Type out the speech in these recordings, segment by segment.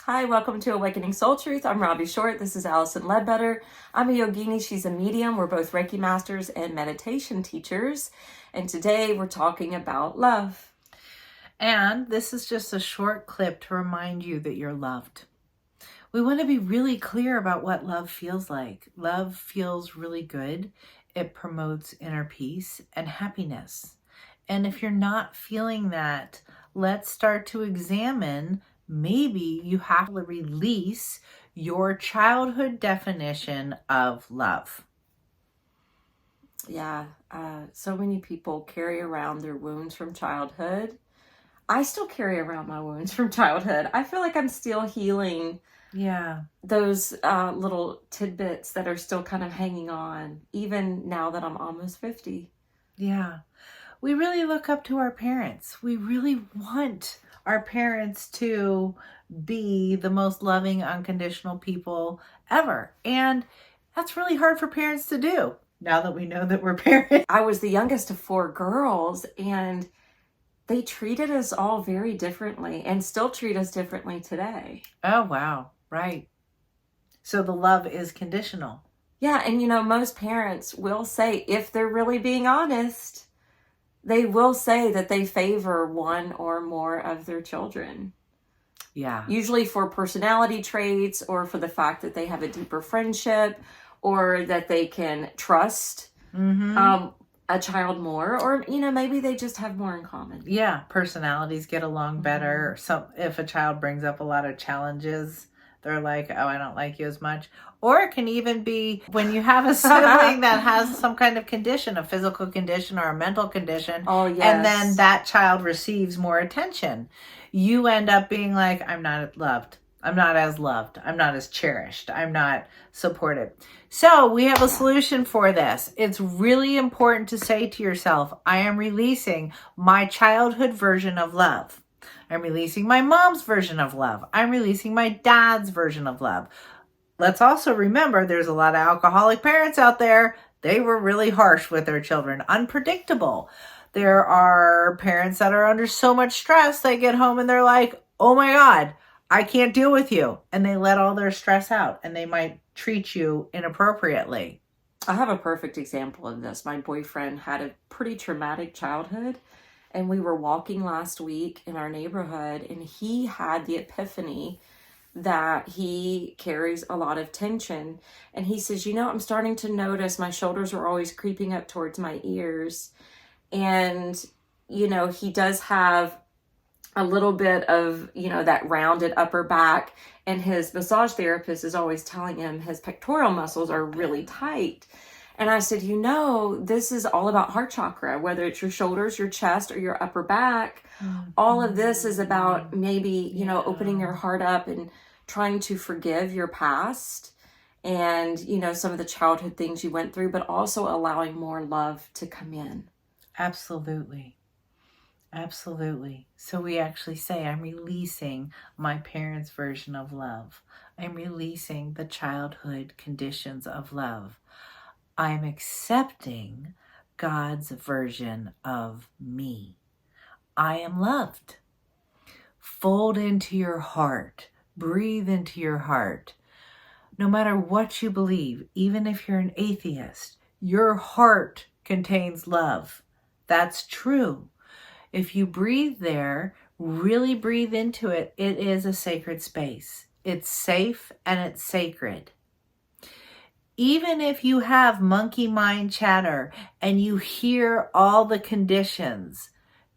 Hi, welcome to Awakening Soul Truth. I'm Robbie Short. This is Allison Ledbetter. I'm a yogini. She's a medium. We're both Reiki masters and meditation teachers. And today we're talking about love. And this is just a short clip to remind you that you're loved. We want to be really clear about what love feels like. Love feels really good. It promotes inner peace and happiness. And if you're not feeling that, let's start to examine. Maybe you have to release your childhood definition of love. Yeah, so many people carry around their wounds from childhood. I still carry around my wounds from childhood. I feel like I'm still healing those little tidbits that are still kind of hanging on, even now that I'm almost 50. Yeah. We really look up to our parents. We really want our parents to be the most loving, unconditional people ever. And that's really hard for parents to do now that we know that we're parents. I was the youngest of 4 girls, and they treated us all very differently and still treat us differently today. Oh, wow. Right. So the love is conditional. Yeah. And most parents will say, if they're really being honest, they will say that they favor one or more of their children. Yeah. Usually for personality traits or for the fact that they have a deeper friendship or that they can trust a child more, or maybe they just have more in common. Yeah, personalities get along better. If a child brings up a lot of challenges, they're like, oh, I don't like you as much. Or it can even be when you have a sibling that has some kind of condition, a physical condition or a mental condition. Oh, yes. And then that child receives more attention. You end up being like, I'm not loved. I'm not as loved. I'm not as cherished. I'm not supported. So we have a solution for this. It's really important to say to yourself, I am releasing my childhood version of love. I'm releasing my mom's version of love. I'm releasing my dad's version of love. Let's also remember there's a lot of alcoholic parents out there. They were really harsh with their children, unpredictable. There are parents that are under so much stress, they get home and they're like, oh my God, I can't deal with you. And they let all their stress out and they might treat you inappropriately. I have a perfect example of this. My boyfriend had a pretty traumatic childhood, and we were walking last week in our neighborhood, and he had the epiphany that he carries a lot of tension. And he says, I'm starting to notice my shoulders are always creeping up towards my ears. And, he does have a little bit of, that rounded upper back. And his massage therapist is always telling him his pectoral muscles are really tight. And I said, this is all about heart chakra, whether it's your shoulders, your chest, or your upper back. All of this is about maybe, opening your heart up and trying to forgive your past and, some of the childhood things you went through, but also allowing more love to come in. Absolutely. Absolutely. So we actually say, I'm releasing my parents' version of love. I'm releasing the childhood conditions of love. I'm accepting God's version of me. I am loved. Fold into your heart. Breathe into your heart. No matter what you believe, even if you're an atheist, your heart contains love. That's true. If you breathe there, really breathe into it, it is a sacred space. It's safe and it's sacred. Even if you have monkey mind chatter and you hear all the conditions,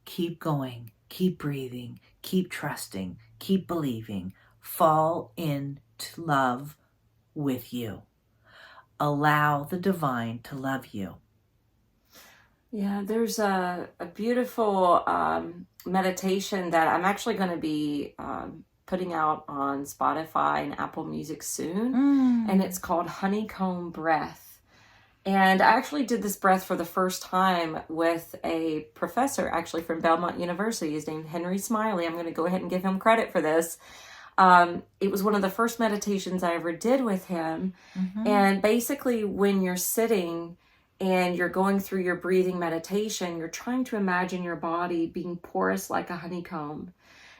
keep going, keep breathing, keep trusting, keep believing. Fall into love with you. Allow the divine to love you. Yeah, there's a beautiful meditation that I'm actually going to be putting out on Spotify and Apple Music soon. And it's called Honeycomb Breath. And I actually did this breath for the first time with a professor actually from Belmont University. His name's Henry Smiley. I'm going to go ahead and give him credit for this. It was one of the first meditations I ever did with him. And basically when you're sitting and you're going through your breathing meditation, you're trying to imagine your body being porous like a honeycomb.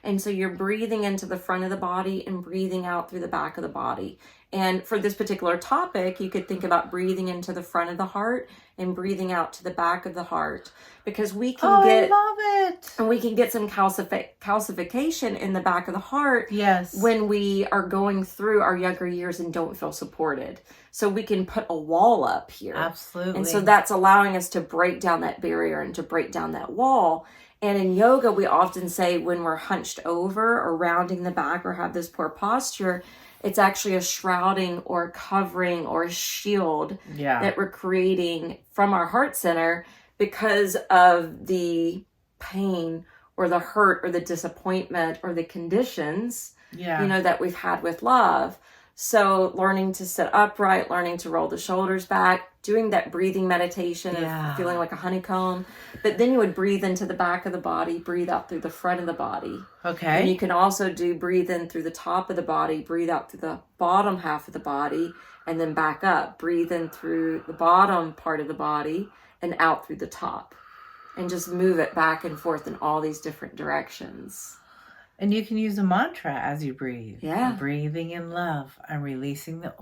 And so you're breathing into the front of the body and breathing out through the back of the body. And for this particular topic, you could think about breathing into the front of the heart and breathing out to the back of the heart, because we can I love it. and we can get some calcification in the back of the heart. Yes. When we are going through our younger years and don't feel supported. So we can put a wall up here. Absolutely. And so that's allowing us to break down that barrier and to break down that wall. And in yoga, we often say when we're hunched over or rounding the back or have this poor posture, it's actually a shrouding or a covering or a shield that we're creating from our heart center because of the pain or the hurt or the disappointment or the conditions, that we've had with love. So learning to sit upright, learning to roll the shoulders back, doing that breathing meditation of feeling like a honeycomb. But then you would breathe into the back of the body, breathe out through the front of the body. Okay. And you can also breathe in through the top of the body, breathe out through the bottom half of the body, and then back up. Breathe in through the bottom part of the body and out through the top. And just move it back and forth in all these different directions. And you can use a mantra as you breathe. Yeah. I'm breathing in love. I'm releasing the...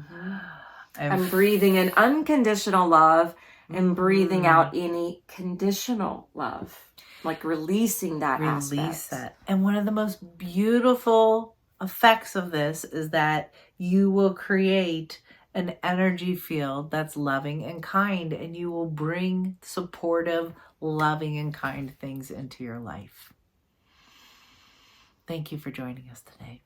I'm breathing in unconditional love and breathing out any conditional love. Like releasing that aspect. Release that. And one of the most beautiful effects of this is that you will create an energy field that's loving and kind, and you will bring supportive, loving, and kind things into your life. Thank you for joining us today.